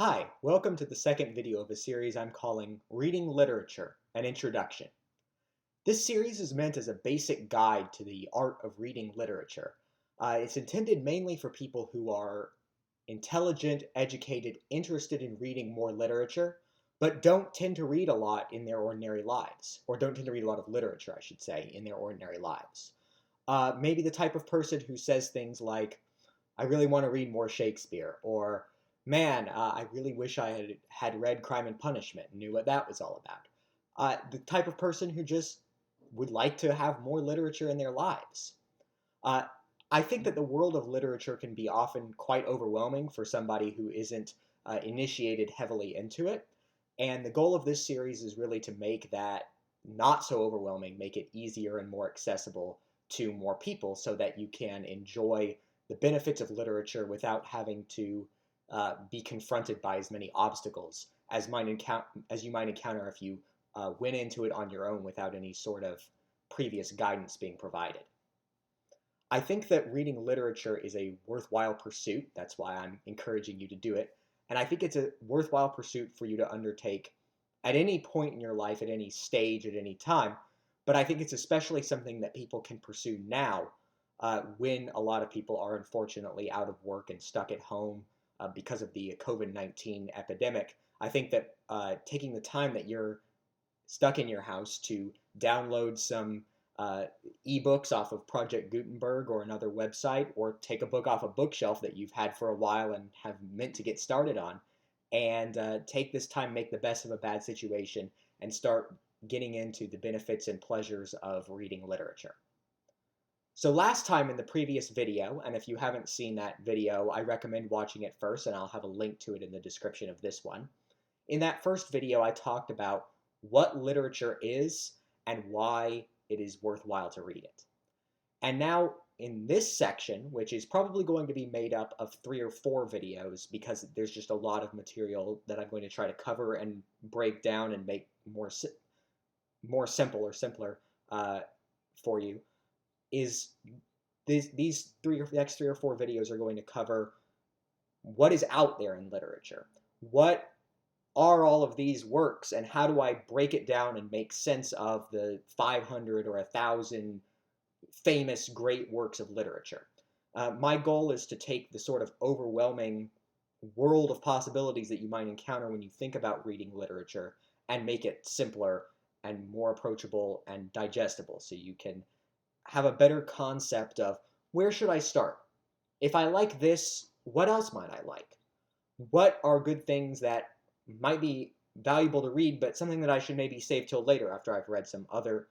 Hi, welcome to the second video of a series I'm calling Reading Literature, an Introduction. This series is meant as a basic guide to the art of reading literature. It's intended mainly for people who are intelligent, educated, interested in reading more literature, but don't tend to read a lot in their ordinary lives, or don't tend to read a lot of literature, I should say, in their ordinary lives. Maybe the type of person who says things like, I really want to read more Shakespeare, or man, I really wish I had read Crime and Punishment and knew what that was all about. The type of person who just would like to have more literature in their lives. Uh, I think that the world of literature can be often quite overwhelming for somebody who isn't initiated heavily into it. And the goal of this series is really to make that not so overwhelming, make it easier and more accessible to more people so that you can enjoy the benefits of literature without having to be confronted by as many obstacles as you might encounter if you went into it on your own without any sort of previous guidance being provided. I think that reading literature is a worthwhile pursuit. That's why I'm encouraging you to do it. And I think it's a worthwhile pursuit for you to undertake at any point in your life, at any stage, at any time. But I think it's especially something that people can pursue now when a lot of people are unfortunately out of work and stuck at home because of the COVID-19 epidemic. I think that taking the time that you're stuck in your house to download some uh, ebooks off of Project Gutenberg or another website, or take a book off a bookshelf that you've had for a while and have meant to get started on, and take this time, make the best of a bad situation, and start getting into the benefits and pleasures of reading literature. So last time in the previous video, and if you haven't seen that video, I recommend watching it first, and I'll have a link to it in the description of this one. In that first video, I talked about what literature is and why it is worthwhile to read it. And now in this section, which is probably going to be made up of 3 or 4 videos because there's just a lot of material that I'm going to try to cover and break down and make more simple or simpler for you, is these next 3 or 4 videos are going to cover what is out there in literature. What are all of these works, and how do I break it down and make sense of the 500 or 1,000 famous great works of literature? My goal is to take the sort of overwhelming world of possibilities that you might encounter when you think about reading literature and make it simpler and more approachable and digestible so you can have a better concept of where should I start? If I like this, what else might I like? What are good things that might be valuable to read, but something that I should maybe save till later after I've read some other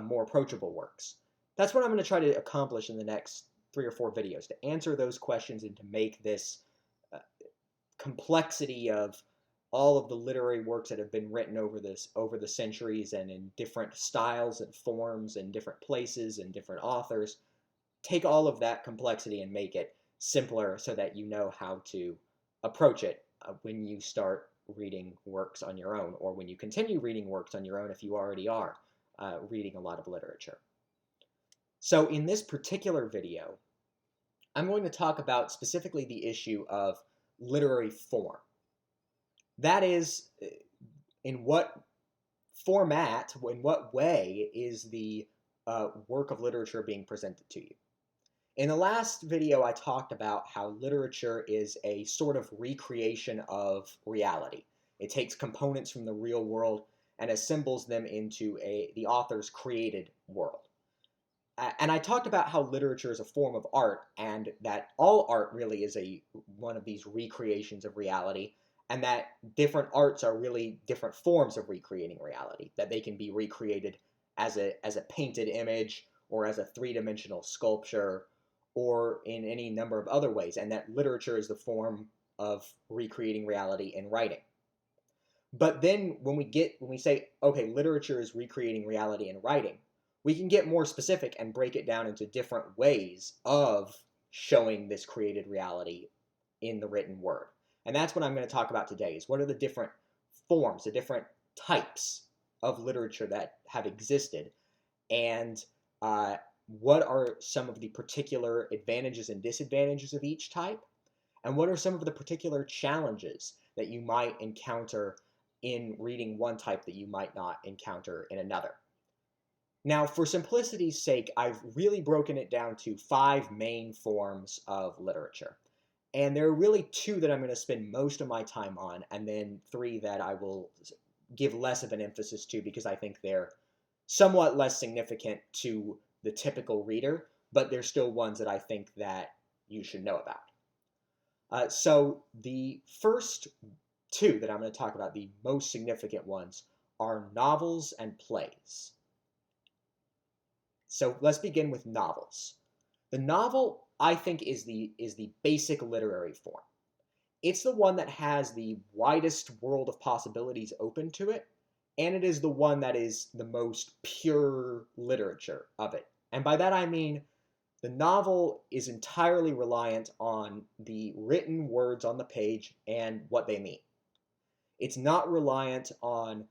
more approachable works? That's what I'm going to try to accomplish in the next 3 or 4 videos, to answer those questions and to make this uh, complexity of all of the literary works that have been written over the centuries and in different styles and forms and different places and different authors, take all of that complexity and make it simpler so that you know how to approach it when you start reading works on your own, or when you continue reading works on your own if you already are reading a lot of literature. So in this particular video, I'm going to talk about specifically the issue of literary form. That is, in what format, in what way is the work of literature being presented to you? In the last video, I talked about how literature is a sort of recreation of reality. It takes components from the real world and assembles them into the author's created world. And I talked about how literature is a form of art, and that all art really is one of these recreations of reality, and that different arts are really different forms of recreating reality, that they can be recreated as a painted image, or as a three-dimensional sculpture, or in any number of other ways, and that literature is the form of recreating reality in writing. But then when we say, okay, literature is recreating reality in writing, we can get more specific and break it down into different ways of showing this created reality in the written word. And that's what I'm going to talk about today, is what are the different forms, the different types of literature that have existed, and what are some of the particular advantages and disadvantages of each type, and what are some of the particular challenges that you might encounter in reading one type that you might not encounter in another. Now, for simplicity's sake, I've really broken it down to 5 main forms of literature. And there are really 2 that I'm going to spend most of my time on, and then 3 that I will give less of an emphasis to because I think they're somewhat less significant to the typical reader, but they're still ones that I think that you should know about. So the first 2 that I'm going to talk about, the most significant ones, are novels and plays. So let's begin with novels. The novel, I think, is the basic literary form. It's the one that has the widest world of possibilities open to it, and it is the one that is the most pure literature of it. And by that I mean the novel is entirely reliant on the written words on the page and what they mean. It's not reliant on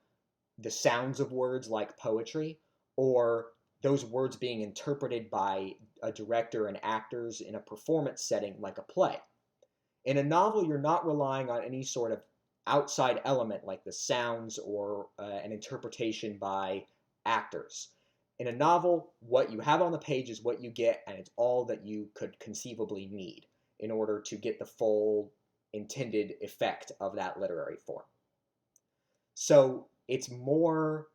the sounds of words like poetry, or those words being interpreted by a director and actors in a performance setting like a play. In a novel, you're not relying on any sort of outside element like the sounds or an interpretation by actors. In a novel, what you have on the page is what you get, and it's all that you could conceivably need in order to get the full intended effect of that literary form. So it's more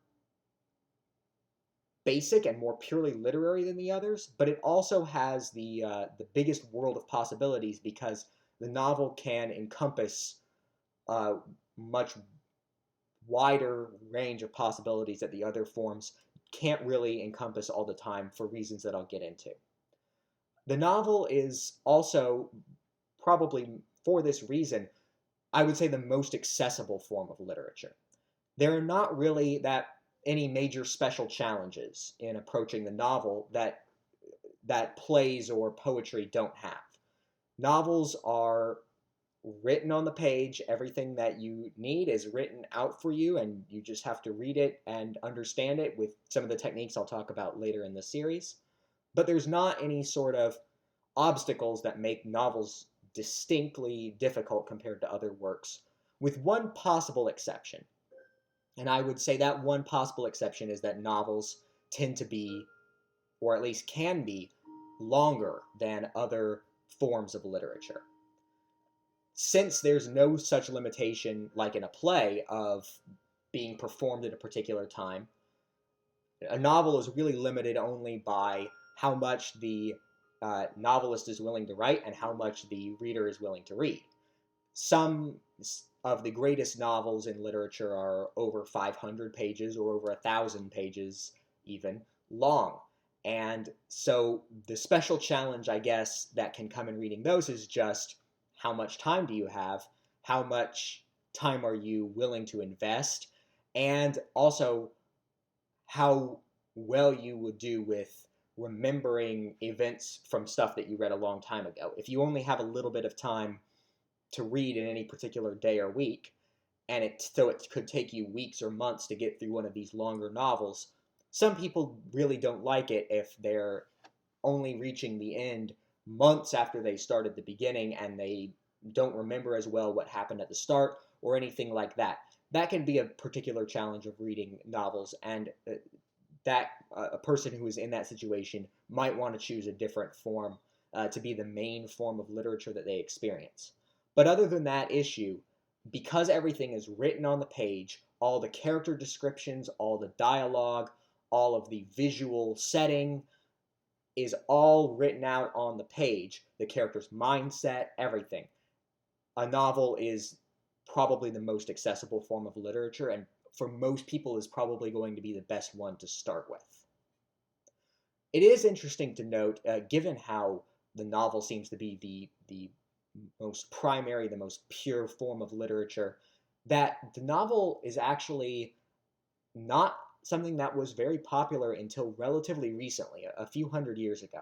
basic and more purely literary than the others, but it also has the biggest world of possibilities because the novel can encompass a much wider range of possibilities that the other forms can't really encompass all the time for reasons that I'll get into. The novel is also, probably for this reason, I would say the most accessible form of literature. There are not really any major special challenges in approaching the novel that plays or poetry don't have. Novels are written on the page. Everything that you need is written out for you, and you just have to read it and understand it with some of the techniques I'll talk about later in the series. But there's not any sort of obstacles that make novels distinctly difficult compared to other works, with one possible exception. And I would say that one possible exception is that novels tend to be, or at least can be, longer than other forms of literature. Since there's no such limitation, like in a play, of being performed at a particular time, a novel is really limited only by how much the novelist is willing to write and how much the reader is willing to read. Some of the greatest novels in literature are over 500 pages or over 1,000 pages even long. And so the special challenge, I guess, that can come in reading those is just how much time do you have? How much time are you willing to invest? And also how well you would do with remembering events from stuff that you read a long time ago. If you only have a little bit of time to read in any particular day or week, and so it could take you weeks or months to get through one of these longer novels, some people really don't like it if they're only reaching the end months after they started the beginning and they don't remember as well what happened at the start or anything like that. That can be a particular challenge of reading novels, and a person who is in that situation might want to choose a different form to be the main form of literature that they experience. But other than that issue, because everything is written on the page, all the character descriptions, all the dialogue, all of the visual setting is all written out on the page, the character's mindset, everything. A novel is probably the most accessible form of literature, and for most people is probably going to be the best one to start with. It is interesting to note, given how the novel seems to be the most primary, the most pure form of literature, that the novel is actually not something that was very popular until relatively recently, a few hundred years ago.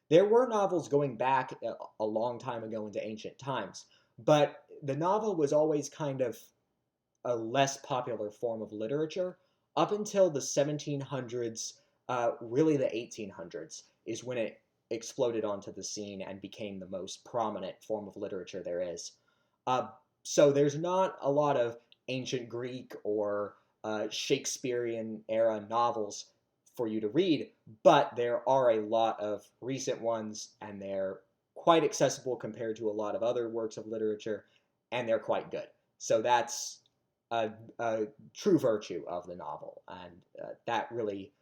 There were novels going back a long time ago into ancient times, but the novel was always kind of a less popular form of literature up until the 1700s, really the 1800s, is when it exploded onto the scene and became the most prominent form of literature there is. So there's not a lot of ancient Greek or Shakespearean era novels for you to read, but there are a lot of recent ones, and they're quite accessible compared to a lot of other works of literature, and they're quite good. So that's a true virtue of the novel, and that really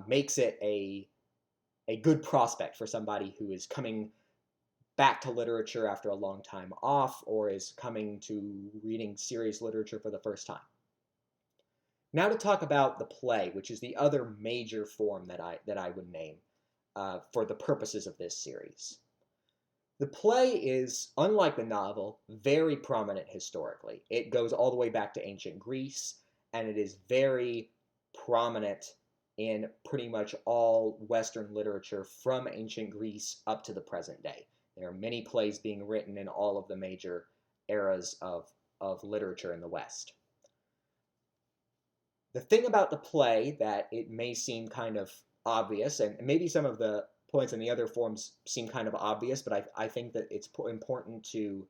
makes it a good prospect for somebody who is coming back to literature after a long time off, or is coming to reading serious literature for the first time. Now to talk about the play, which is the other major form that I would name for the purposes of this series. The play is, unlike the novel, very prominent historically. It goes all the way back to ancient Greece, and it is very prominent in pretty much all Western literature from ancient Greece up to the present day. There are many plays being written in all of the major eras of literature in the West. The thing about the play that it may seem kind of obvious, and maybe some of the points in the other forms seem kind of obvious, but I think that it's important to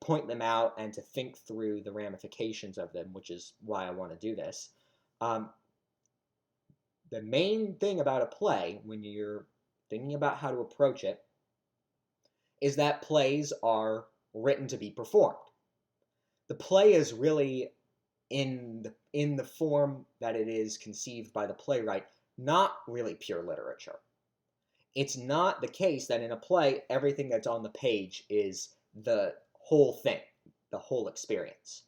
point them out and to think through the ramifications of them, which is why I want to do this. The main thing about a play, when you're thinking about how to approach it, is that plays are written to be performed. The play is really, in the form that it is conceived by the playwright, not really pure literature. It's not the case that in a play, everything that's on the page is the whole thing, the whole experience.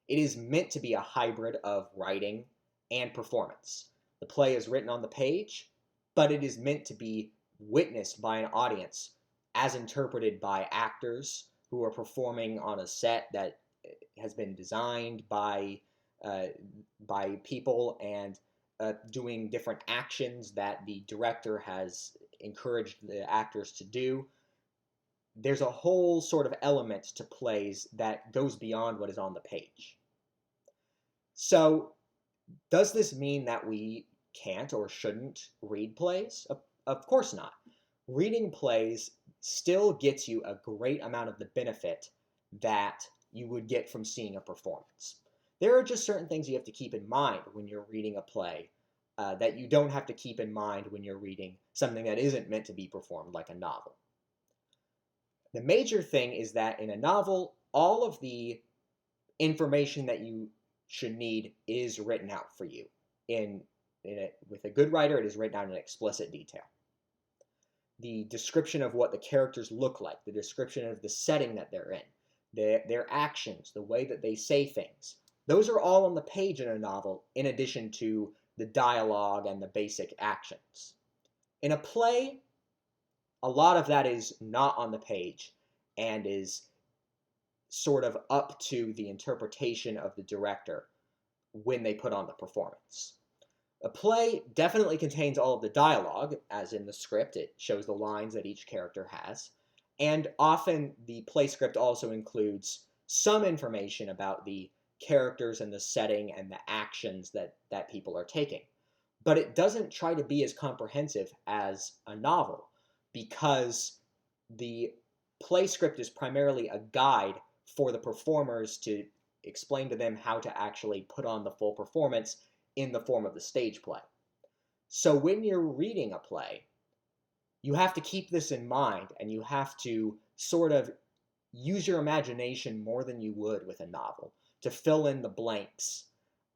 It is meant to be a hybrid of writing and performance. The play is written on the page, but it is meant to be witnessed by an audience as interpreted by actors who are performing on a set that has been designed by people, and doing different actions that the director has encouraged the actors to do. There's a whole sort of element to plays that goes beyond what is on the page. So, does this mean that we can't or shouldn't read plays? Of course not. Reading plays still gets you a great amount of the benefit that you would get from seeing a performance. There are just certain things you have to keep in mind when you're reading a play that you don't have to keep in mind when you're reading something that isn't meant to be performed, like a novel. The major thing is that in a novel, all of the information that you should need is written out for you. With a good writer, it is written out in explicit detail. The description of what the characters look like, the description of the setting that they're in, their actions, the way that they say things, those are all on the page in a novel, in addition to the dialogue and the basic actions. In a play, a lot of that is not on the page and is sort of up to the interpretation of the director when they put on the performance. A play definitely contains all of the dialogue, as in the script. It shows the lines that each character has. And often the play script also includes some information about the characters and the setting and the actions that people are taking. But it doesn't try to be as comprehensive as a novel, because the play script is primarily a guide for the performers to explain to them how to actually put on the full performance in the form of the stage play. So when you're reading a play, you have to keep this in mind, and you have to sort of use your imagination more than you would with a novel to fill in the blanks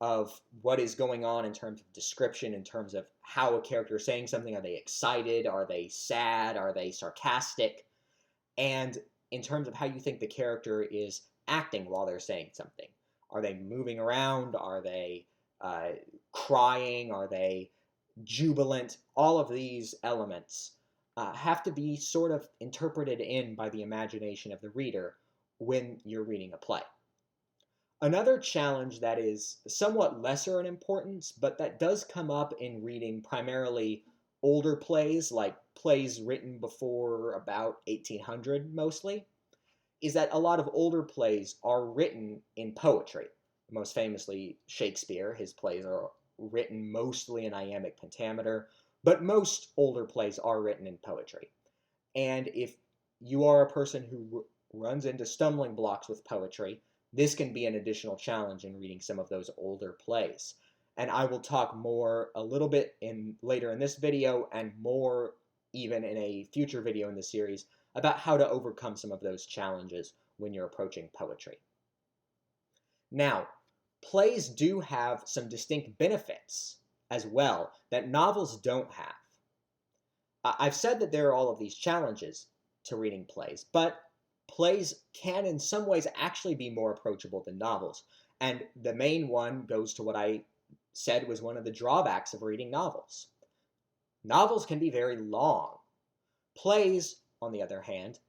of what is going on in terms of description, in terms of how a character is saying something. Are they excited? Are they sad? Are they sarcastic? And in terms of how you think the character is acting while they're saying something. Are they moving around? Are they crying? Are they jubilant? All of these elements have to be sort of interpreted in by the imagination of the reader when you're reading a play. Another challenge that is somewhat lesser in importance, but that does come up in reading primarily older plays, like plays written before about 1800 mostly, is that a lot of older plays are written in poetry. Most famously, Shakespeare. His plays are written mostly in iambic pentameter, but most older plays are written in poetry. And if you are a person who runs into stumbling blocks with poetry, this can be an additional challenge in reading some of those older plays. And I will talk more a little bit later in this video and more even in a future video in the series about how to overcome some of those challenges when you're approaching poetry. Now, plays do have some distinct benefits as well that novels don't have. I've said that there are all of these challenges to reading plays, but plays can in some ways actually be more approachable than novels. And the main one goes to what I said was one of the drawbacks of reading novels. Novels can be very long. Plays, on the other hand,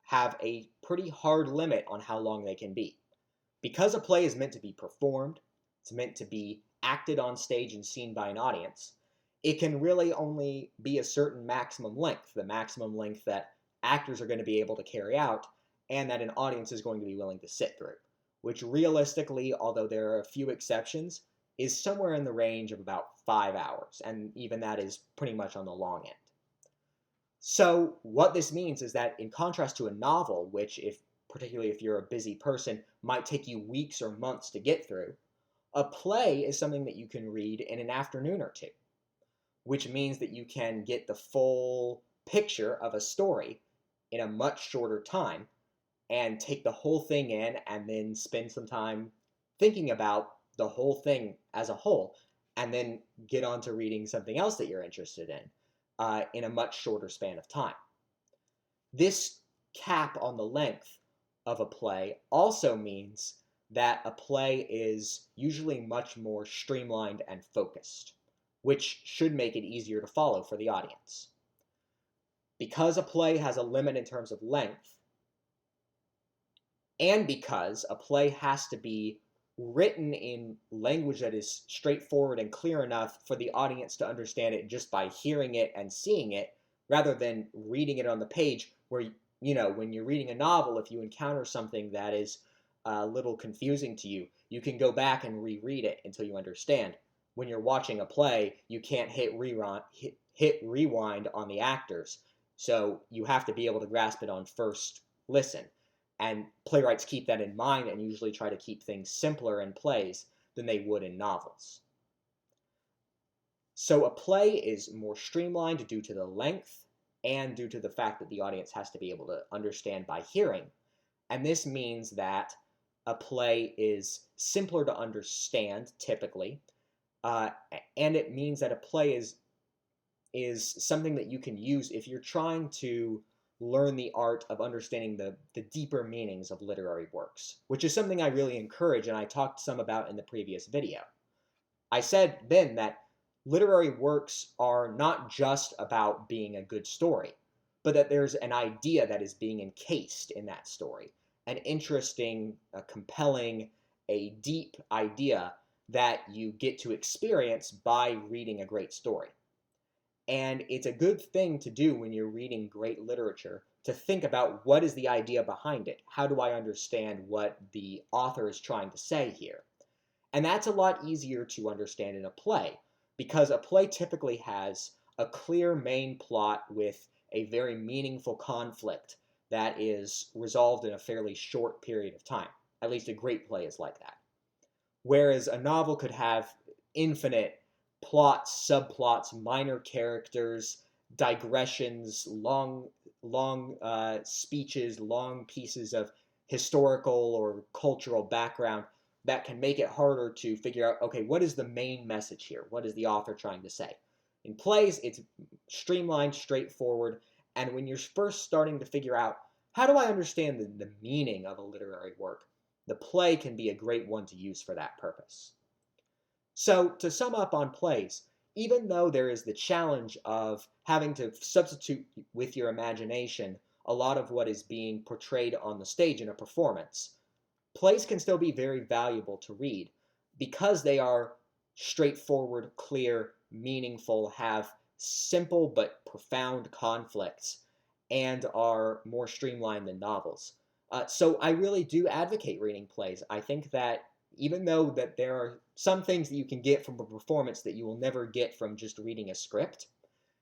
have a pretty hard limit on how long they can be. Because a play is meant to be performed, it's meant to be acted on stage and seen by an audience, it can really only be a certain maximum length, the maximum length that actors are going to be able to carry out and that an audience is going to be willing to sit through, which realistically, although there are a few exceptions, is somewhere in the range of about 5 hours, and even that is pretty much on the long end. So what this means is that in contrast to a novel, which particularly if you're a busy person, might take you weeks or months to get through, a play is something that you can read in an afternoon or two, which means that you can get the full picture of a story in a much shorter time and take the whole thing in and then spend some time thinking about the whole thing as a whole, and then get on to reading something else that you're interested in a much shorter span of time. This cap on the length of a play also means that a play is usually much more streamlined and focused, which should make it easier to follow for the audience. Because a play has a limit in terms of length, and because a play has to be written in language that is straightforward and clear enough for the audience to understand it just by hearing it and seeing it, rather than reading it on the page where, when you're reading a novel, if you encounter something that is a little confusing to you, you can go back and reread it until you understand. When you're watching a play, you can't hit rewind on the actors, so you have to be able to grasp it on first listen. And playwrights keep that in mind and usually try to keep things simpler in plays than they would in novels. So a play is more streamlined due to the length and due to the fact that the audience has to be able to understand by hearing. And this means that a play is simpler to understand, typically, and it means that a play is something that you can use if you're trying to learn the art of understanding the deeper meanings of literary works, which is something I really encourage and I talked some about in the previous video. I said then that literary works are not just about being a good story, but that there's an idea that is being encased in that story, an interesting, a compelling, a deep idea that you get to experience by reading a great story. And it's a good thing to do when you're reading great literature, to think about what is the idea behind it. How do I understand what the author is trying to say here? And that's a lot easier to understand in a play, because a play typically has a clear main plot with a very meaningful conflict that is resolved in a fairly short period of time. At least a great play is like that. Whereas a novel could have infinite plots, subplots, minor characters, digressions, long speeches, long pieces of historical or cultural background that can make it harder to figure out, okay, what is the main message here? What is the author trying to say? In plays, it's streamlined, straightforward, and when you're first starting to figure out, how do I understand the meaning of a literary work? The play can be a great one to use for that purpose. So, to sum up on plays, even though there is the challenge of having to substitute with your imagination a lot of what is being portrayed on the stage in a performance, plays can still be very valuable to read because they are straightforward, clear, meaningful, have simple but profound conflicts, and are more streamlined than novels. So I really do advocate reading plays. I think that even though that there are some things that you can get from a performance that you will never get from just reading a script,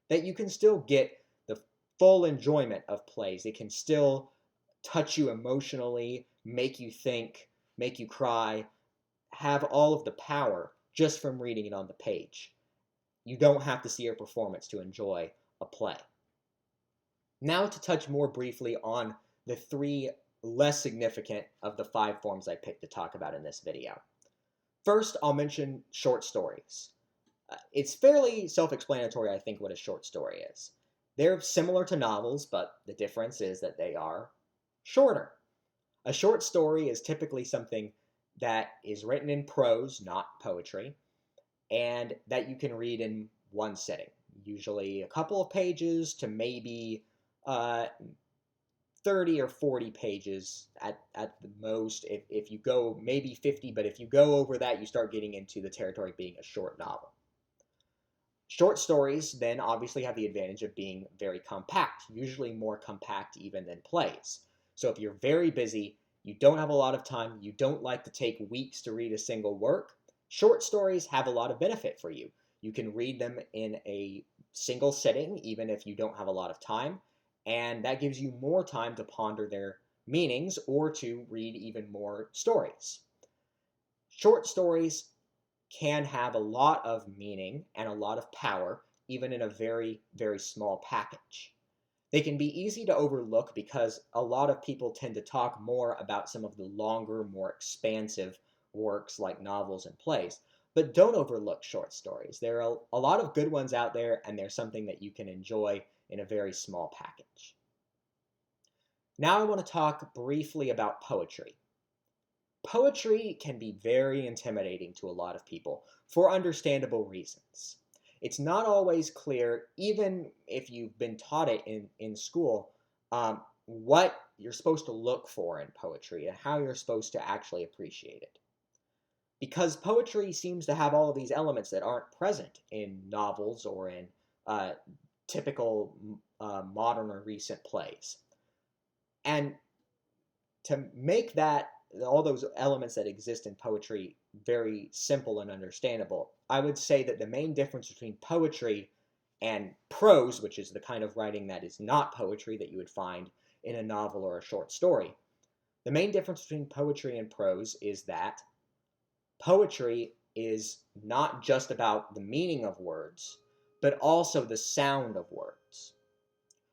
that you can still get the full enjoyment of plays. It can still touch you emotionally, make you think, make you cry, have all of the power just from reading it on the page. You don't have to see a performance to enjoy a play. Now to touch more briefly on the three less significant of the 5 forms I picked to talk about in this video. First, I'll mention short stories. It's fairly self-explanatory, I think, what a short story is. They're similar to novels, but the difference is that they are shorter. A short story is typically something that is written in prose, not poetry, and that you can read in one sitting. Usually a couple of pages to maybe 30 or 40 pages at the most. If you go maybe 50, but if you go over that, you start getting into the territory of being a short novel. Short stories then obviously have the advantage of being very compact, usually more compact even than plays. So if you're very busy, you don't have a lot of time, you don't like to take weeks to read a single work, short stories have a lot of benefit for you. You can read them in a single sitting, even if you don't have a lot of time, and that gives you more time to ponder their meanings or to read even more stories. Short stories can have a lot of meaning and a lot of power, even in a very, very small package. They can be easy to overlook because a lot of people tend to talk more about some of the longer, more expansive works like novels and plays. But don't overlook short stories. There are a lot of good ones out there, and they're something that you can enjoy in a very small package. Now I want to talk briefly about poetry. Poetry can be very intimidating to a lot of people for understandable reasons. It's not always clear, even if you've been taught it in school, what you're supposed to look for in poetry and how you're supposed to actually appreciate it. Because poetry seems to have all of these elements that aren't present in novels or in typical modern or recent plays. And to make that all those elements that exist in poetry very simple and understandable, I would say that the main difference between poetry and prose, which is the kind of writing that is not poetry that you would find in a novel or a short story, the main difference between poetry and prose is that poetry is not just about the meaning of words, but also the sound of words.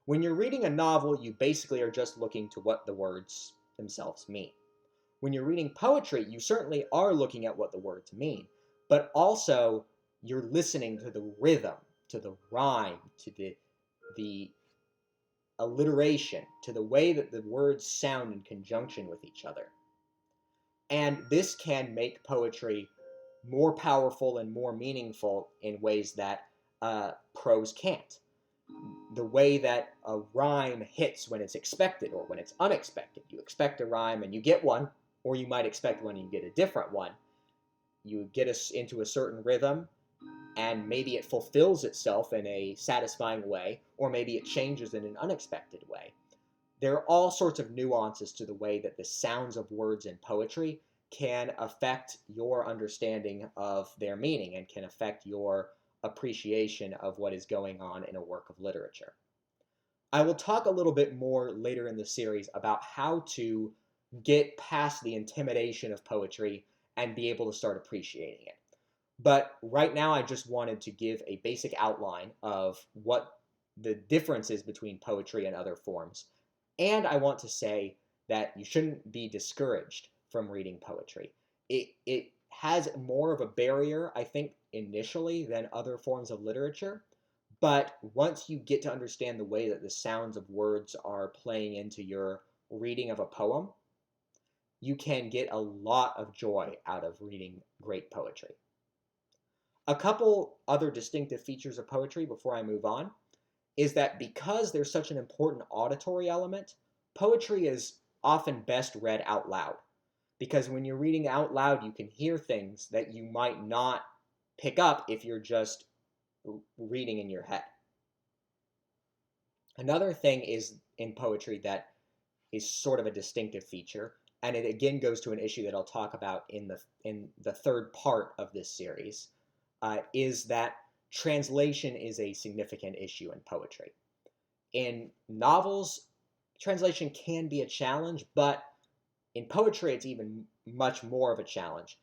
When you're reading a novel, you basically are just looking to what the words themselves mean. When you're reading poetry, you certainly are looking at what the words mean, but also you're listening to the rhythm, to the rhyme, to the alliteration, to the way that the words sound in conjunction with each other. And this can make poetry more powerful and more meaningful in ways that prose can't. The way that a rhyme hits when it's expected or when it's unexpected. You expect a rhyme and you get one, or you might expect one and you get a different one. You get us into a certain rhythm, and maybe it fulfills itself in a satisfying way, or maybe it changes in an unexpected way. There are all sorts of nuances to the way that the sounds of words in poetry can affect your understanding of their meaning and can affect your appreciation of what is going on in a work of literature. I will talk a little bit more later in the series about how to get past the intimidation of poetry and be able to start appreciating it. But right now I just wanted to give a basic outline of what the difference is between poetry and other forms. And I want to say that you shouldn't be discouraged from reading poetry. It has more of a barrier, I think, initially than other forms of literature. But once you get to understand the way that the sounds of words are playing into your reading of a poem, you can get a lot of joy out of reading great poetry. A couple other distinctive features of poetry before I move on is that because there's such an important auditory element, poetry is often best read out loud. Because when you're reading out loud, you can hear things that you might not pick up if you're just reading in your head. Another thing is in poetry that is sort of a distinctive feature, and it again goes to an issue that I'll talk about in the third part of this series, is that translation is a significant issue in poetry. In novels, translation can be a challenge, but in poetry, it's even much more of a challenge.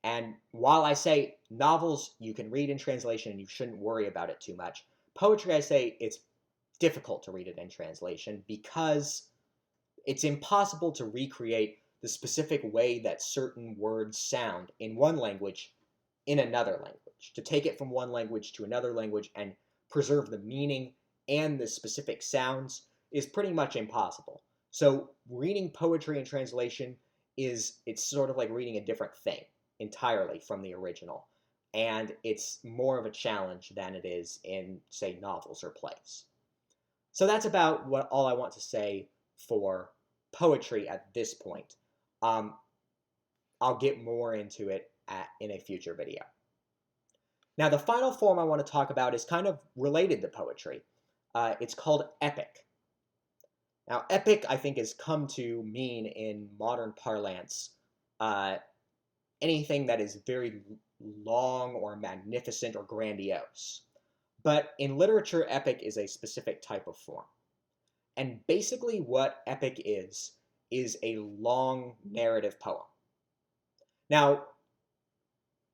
And while I say novels you can read in translation and you shouldn't worry about it too much, poetry, I say it's difficult to read it in translation because it's impossible to recreate the specific way that certain words sound in one language in another language. To take it from one language to another language and preserve the meaning and the specific sounds is pretty much impossible. So reading poetry in translation it's sort of like reading a different thing entirely from the original. And it's more of a challenge than it is in, say, novels or plays. So that's about what all I want to say for poetry at this point. Um, I'll get more into it in a future video. Now, the final form I want to talk about is kind of related to poetry. It's called epic. Now, epic, I think, has come to mean in modern parlance anything that is very long or magnificent or grandiose. But in literature, epic is a specific type of form. And basically what epic is a long narrative poem. Now,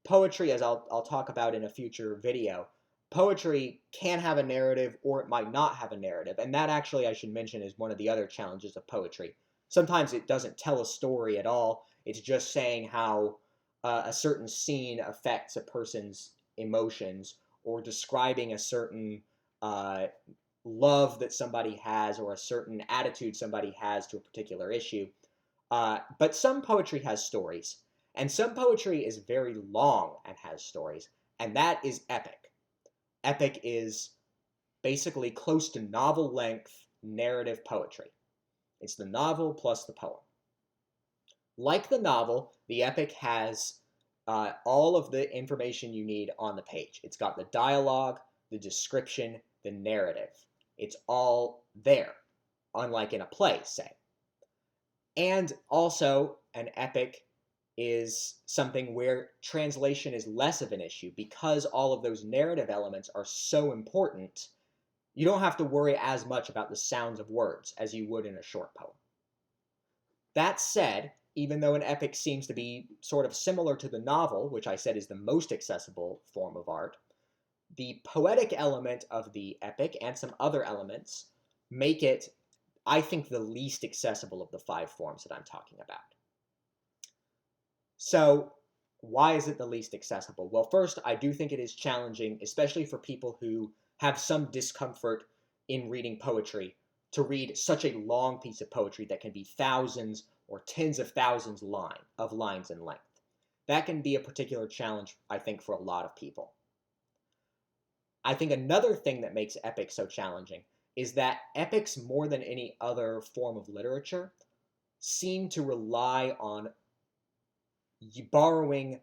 poetry, as I'll talk about in a future video, poetry can have a narrative or it might not have a narrative. And that actually, I should mention, is one of the other challenges of poetry. Sometimes it doesn't tell a story at all. It's just saying how a certain scene affects a person's emotions or describing a certain love that somebody has or a certain attitude somebody has to a particular issue. But some poetry has stories, and some poetry is very long and has stories, and that is epic. Epic is basically close to novel-length narrative poetry. It's the novel plus the poem. Like the novel, the epic has all of the information you need on the page. It's got the dialogue, the description, the narrative. It's all there, unlike in a play, say. And also, an epic is something where translation is less of an issue because all of those narrative elements are so important. You don't have to worry as much about the sounds of words as you would in a short poem. That said, even though an epic seems to be sort of similar to the novel, which I said is the most accessible form of art, the poetic element of the epic and some other elements make it, I think, the least accessible of the 5 forms that I'm talking about. So why is it the least accessible? Well, first, I do think it is challenging, especially for people who have some discomfort in reading poetry, to read such a long piece of poetry that can be thousands or tens of thousands of lines in length. That can be a particular challenge, I think, for a lot of people. I think another thing that makes epics so challenging is that epics, more than any other form of literature, seem to rely on borrowing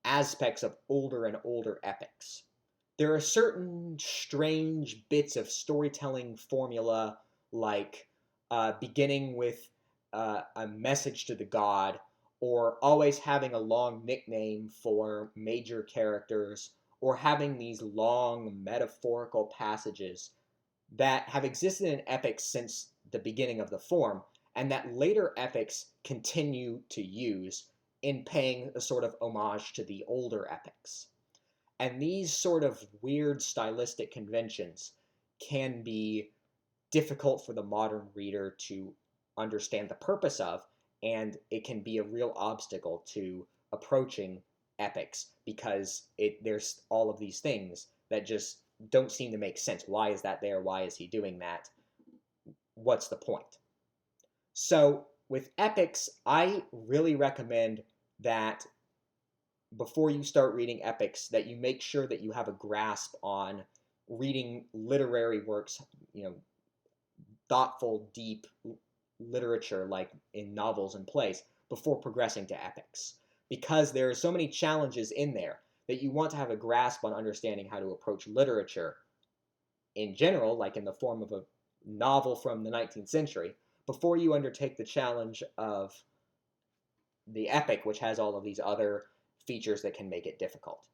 aspects of older and older epics. There are certain strange bits of storytelling formula, like beginning with a message to the god, or always having a long nickname for major characters, or having these long metaphorical passages that have existed in epics since the beginning of the form, and that later epics continue to use in paying a sort of homage to the older epics. And these sort of weird stylistic conventions can be difficult for the modern reader to understand the purpose of, and it can be a real obstacle to approaching epics because there's all of these things that just don't seem to make sense. Why is that there? Why is he doing that? What's the point? So with epics, I really recommend that before you start reading epics, that you make sure that you have a grasp on reading literary works, thoughtful, deep literature like in novels and plays, before progressing to epics. Because there are so many challenges in there that you want to have a grasp on understanding how to approach literature in general, like in the form of a novel from the 19th century, before you undertake the challenge of the epic, which has all of these other features that can make it difficult.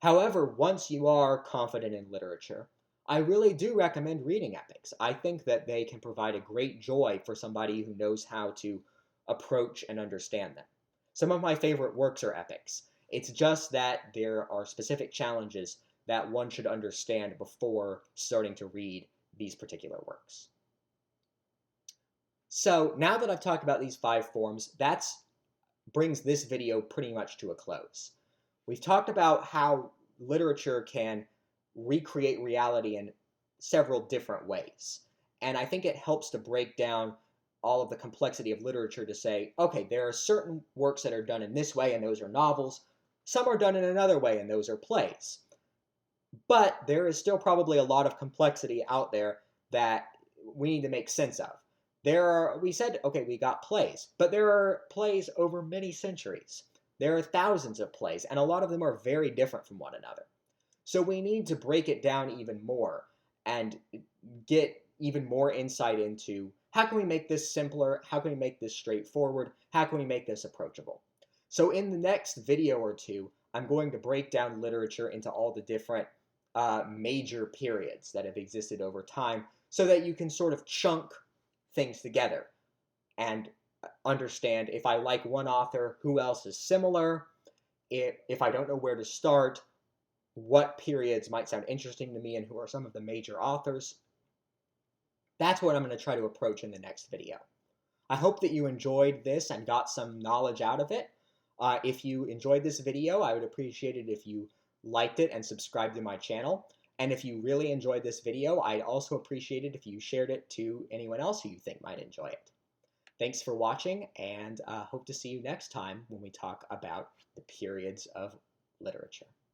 However, once you are confident in literature, I really do recommend reading epics. I think that they can provide a great joy for somebody who knows how to approach and understand them. Some of my favorite works are epics. It's just that there are specific challenges that one should understand before starting to read these particular works. So now that I've talked about these 5 forms, that brings this video pretty much to a close. We've talked about how literature can recreate reality in several different ways. And I think it helps to break down all of the complexity of literature to say, okay, there are certain works that are done in this way, and those are novels. Some are done in another way, and those are plays. But there is still probably a lot of complexity out there that we need to make sense of. We said, okay, we got plays, but there are plays over many centuries. There are thousands of plays, and a lot of them are very different from one another. So we need to break it down even more and get even more insight into how can we make this simpler, how can we make this straightforward, how can we make this approachable. So in the next video or two, I'm going to break down literature into all the different major periods that have existed over time so that you can sort of chunk things together and understand if I like one author, who else is similar, if I don't know where to start, what periods might sound interesting to me and who are some of the major authors. That's what I'm going to try to approach in the next video. I hope that you enjoyed this and got some knowledge out of it. If you enjoyed this video, I would appreciate it if you liked it and subscribed to my channel. And if you really enjoyed this video, I'd also appreciate it if you shared it to anyone else who you think might enjoy it. Thanks for watching, and hope to see you next time when we talk about the periods of literature.